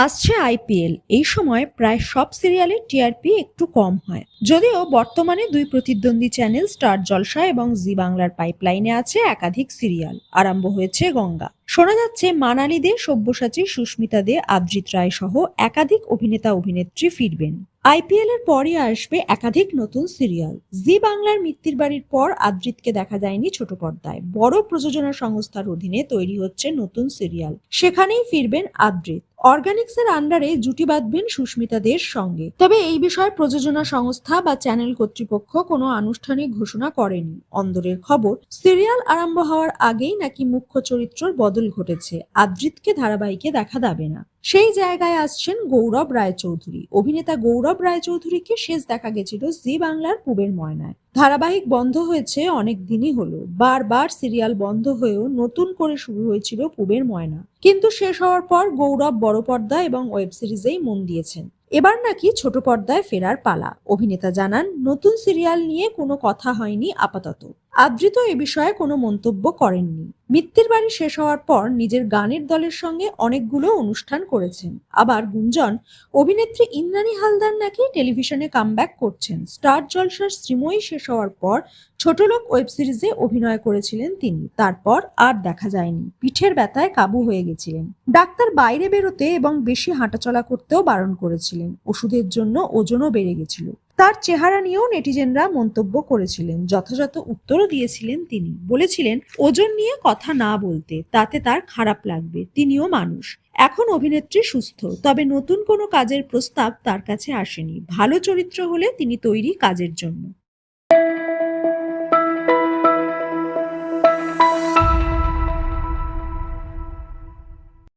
আসছে আইপিএল। এই সময় প্রায় সব সিরিয়ালের টিআরপি একটু কম হয়। যদিও বর্তমানে দুই প্রতিদ্বন্দ্বী চ্যানেল স্টার জলসা এবং জি বাংলার পাইপলাইনে আছে একাধিক সিরিয়াল। আরম্ভ হয়েছে গঙ্গা। শোনা যাচ্ছে মানালি দে, সব্যসাচী, সুস্মিতা দে, আদ্রিত রায় সহ একাধিক অভিনেতা অভিনেত্রী ফিরবেন। আইপিএল এর পরই আসবে একাধিক নতুন সিরিয়াল। জি বাংলার মিত্তির বাড়ির পর আদ্রিতকে দেখা যায়নি ছোট পর্দায়। বড় প্রযোজনা সংস্থার অধীনে তৈরি হচ্ছে নতুন সিরিয়াল, সেখানেই ফিরবেন আদ্রিত। অর্গানিক্সের আন্ডারে জুটি বাঁধবেন সুস্মিতা দের সঙ্গে। তবে এই বিষয়ে প্রযোজনা সংস্থা বা চ্যানেল কর্তৃপক্ষ কোনো আনুষ্ঠানিক ঘোষণা করেনি। অন্দরের খবর, সিরিয়াল আরম্ভ হওয়ার আগেই নাকি মুখ্য চরিত্রর বদল ঘটেছে। আদ্রিতকে ধারাবাহিকে দেখা যাবে না। সেই জায়গায় আসছেন গৌরব রায়চৌধুরী। অভিনেতা গৌরব রায়চৌধুরীকে শেষ দেখা গেছিল জি বাংলার পুবের ময়নায়। ধারাবাহিক বন্ধ হয়েছে অনেক দিনই হলো। বারবার সিরিয়াল বন্ধ হয়েও নতুন করে শুরু হয়েছিল পুবের ময়না, কিন্তু শেষ হওয়ার পর গৌরব বড় পর্দা এবং ওয়েব সিরিজেই মন দিয়েছেন। এবার নাকি ছোট পর্দায় ফেরার পালা। অভিনেতা জানান, নতুন সিরিয়াল নিয়ে কোনো কথা হয়নি আপাতত। আদ্রিত এ বিষয়ে কোনো মন্তব্য করেননি। মিত্তির বাড়ি শেষ হওয়ার পর নিজের গানের দলের সঙ্গে অনেকগুলো অনুষ্ঠান করেছেন। আবার গুঞ্জন, অভিনেত্রী ইন্দ্রাণী হালদার নাকি টেলিভিশনে কামব্যাক করছেন। স্টার জলসার শ্রীময়ী শেষ হওয়ার পর ছোটলোক ওয়েব সিরিজে অভিনয় করেছিলেন তিনি। তারপর আর দেখা যায়নি। পিঠের ব্যথায় কাবু হয়ে গেছিলেন। ডাক্তার বাইরে বেরোতে এবং বেশি হাঁটাচলা করতেও বারণ করেছিলেন। ওষুধের জন্য ওজনও বেড়ে গেছিল। তার চেহারা নিয়েও নেটিজেনরা মন্তব্য করেছিলেন। যথাযথ উত্তরও দিয়েছিলেন তিনি। বলেছিলেন ওজন নিয়ে কথা না বলতে, তাতে তার খারাপ লাগবে, তিনিও মানুষ। এখন অভিনেত্রী সুস্থ, তবে নতুন কোনো কাজের প্রস্তাব তার কাছে আসেনি। ভালো চরিত্র হলে তিনি তৈরি কাজের জন্য।